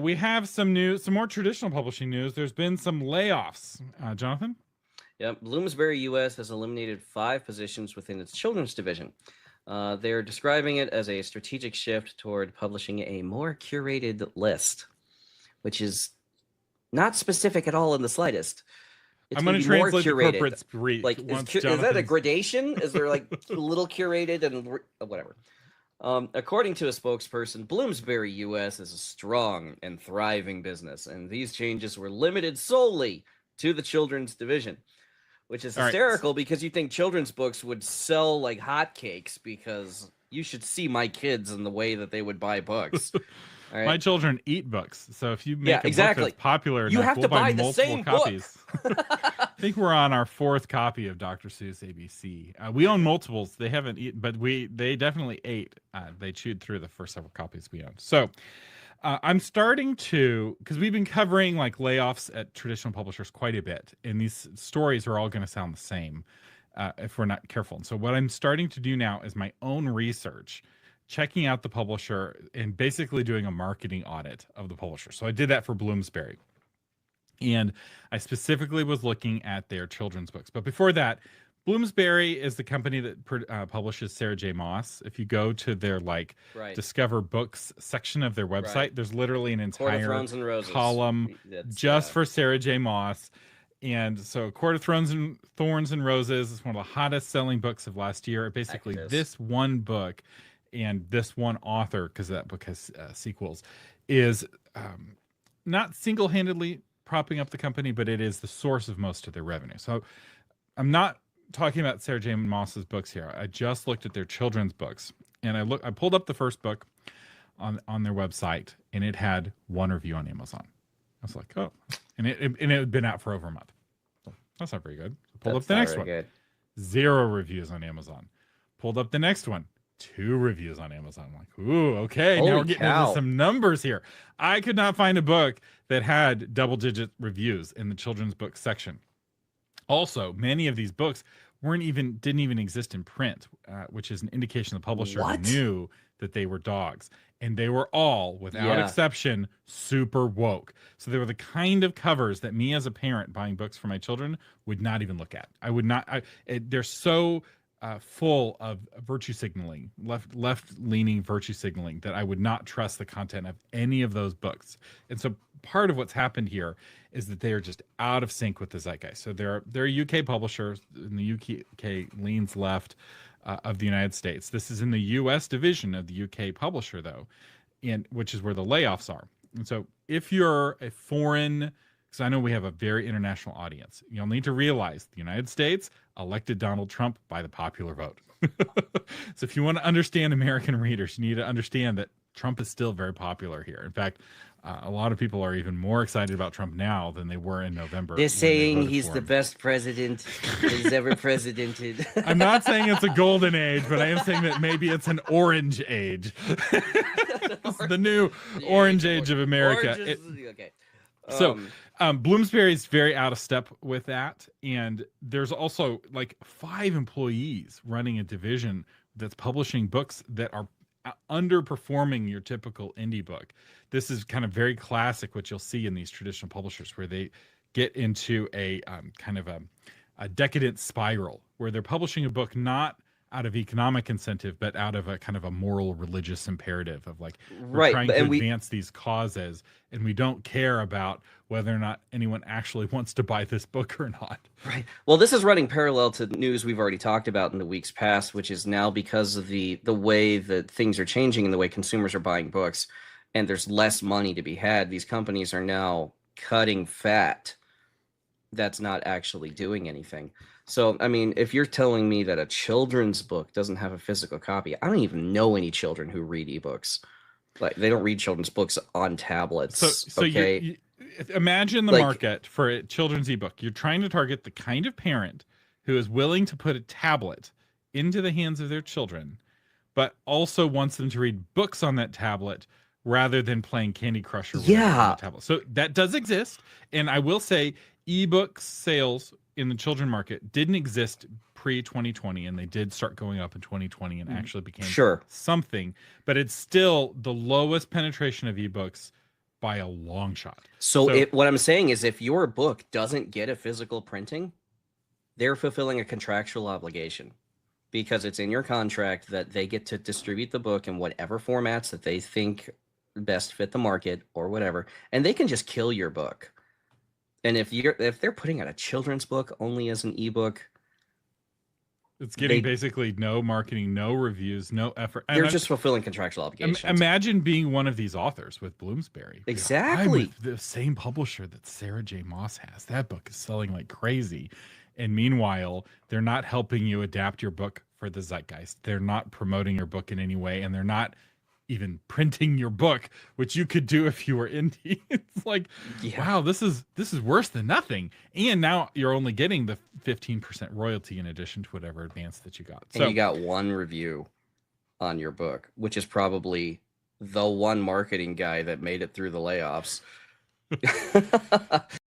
We have some news, some more traditional publishing news. There's been some layoffs. Jonathan? Yep, Bloomsbury US has eliminated 5 positions within its children's division. They're describing it as a strategic shift toward publishing a more curated list, which is not specific at all in the slightest. It's I'm going going to to be more translate the curated. corporate speak. Like, is that a gradation? Is there like a little curated and whatever? According to a spokesperson, Bloomsbury US is a strong and thriving business, and these changes were limited solely to the children's division, which is hysterical because you think children's books would sell like hotcakes because you should see my kids and the way that they would buy books. All right. My children eat books, so if you make a book that's popular enough, you have we'll to buy the multiple same copies. I think we're on our 4th copy of Dr. Seuss ABC. We own multiples. They haven't eaten, but they definitely ate. They chewed through the first several copies we owned. So I'm starting to, because we've been covering like layoffs at traditional publishers quite a bit, and these stories are all going to sound the same if we're not careful. And so what I'm starting to do now is my own research, checking out the publisher and basically doing a marketing audit of the publisher. So I did that for Bloomsbury. And I specifically was looking at their children's books. But before that, Bloomsbury is the company that publishes Sarah J. Maas. If you go to their Discover Books section of their website, there's literally an entire column just for Sarah J. Maas. And so Court of Thorns and Roses is one of the hottest selling books of last year. Basically, this one book and this one author, because that book has sequels, is not single-handedly propping up the company, but it is the source of most of their revenue. So I'm not talking about Sarah J. Maas's books here. I just looked at their children's books, and I pulled up the first book on their website, and it had 1 review on Amazon. I was like, oh, and it had been out for over a month. So that's not very good. So pulled up the next one. Good. 0 reviews on Amazon. Pulled up the next one. 2 reviews on Amazon. I'm like, ooh, okay. Holy now we're getting into some numbers here. I could not find a book that had double-digit reviews in the children's book section. Also, many of these books didn't even exist in print, which is an indication the publisher knew that they were dogs. And they were all, without exception, super woke. So they were the kind of covers that me as a parent buying books for my children would not even look at. I would not. They're so full of virtue signaling, left-leaning virtue signaling, that I would not trust the content of any of those books. And so part of what's happened here is that they are just out of sync with the zeitgeist. So they're a UK publisher, and the UK leans left of the United States. This is in the US division of the UK publisher, though, and which is where the layoffs are. And so if you're a foreign, because I know we have a very international audience, you'll need to realize the United States elected Donald Trump by the popular vote. So if you want to understand American readers, you need to understand that Trump is still very popular here. In fact, a lot of people are even more excited about Trump now than they were in November. They're saying he's the best president he's ever presidented. I'm not saying it's a golden age, but I am saying that maybe it's an orange age. It's the new orange age of America. Okay. So Bloomsbury is very out of step with that. And there's also like 5 employees running a division that's publishing books that are underperforming your typical indie book. This is kind of very classic what you'll see in these traditional publishers, where they get into a kind of a decadent spiral where they're publishing a book not out of economic incentive, but out of a kind of a moral religious imperative of like, we're trying to advance these causes, and we don't care about whether or not anyone actually wants to buy this book or not. Right. Well, this is running parallel to news we've already talked about in the weeks past, which is now because of the way that things are changing and the way consumers are buying books, and there's less money to be had. These companies are now cutting fat that's not actually doing anything. So, I mean, if you're telling me that a children's book doesn't have a physical copy, I don't even know any children who read ebooks. Like, they don't read children's books on tablets. So you imagine the market for a children's ebook. You're trying to target the kind of parent who is willing to put a tablet into the hands of their children, but also wants them to read books on that tablet rather than playing Candy Crush or whatever on the tablet. So that does exist. And I will say ebook sales in the children market didn't exist pre-2020, and they did start going up in 2020 and actually became something, but it's still the lowest penetration of ebooks by a long shot. So what I'm saying is, if your book doesn't get a physical printing, they're fulfilling a contractual obligation, because it's in your contract that they get to distribute the book in whatever formats that they think best fit the market or whatever, and they can just kill your book. And if they're putting out a children's book only as an ebook, it's getting basically no marketing, no reviews, no effort. They're just fulfilling contractual obligations. Imagine being one of these authors with Bloomsbury. Exactly. I'm with the same publisher that Sarah J. Maas has. That book is selling like crazy. And meanwhile, they're not helping you adapt your book for the zeitgeist. They're not promoting your book in any way, and they're not even printing your book, which you could do if you were indie. It's like, wow, this is worse than nothing. And now you're only getting the 15% royalty in addition to whatever advance that you got. And you got one review on your book, which is probably the one marketing guy that made it through the layoffs.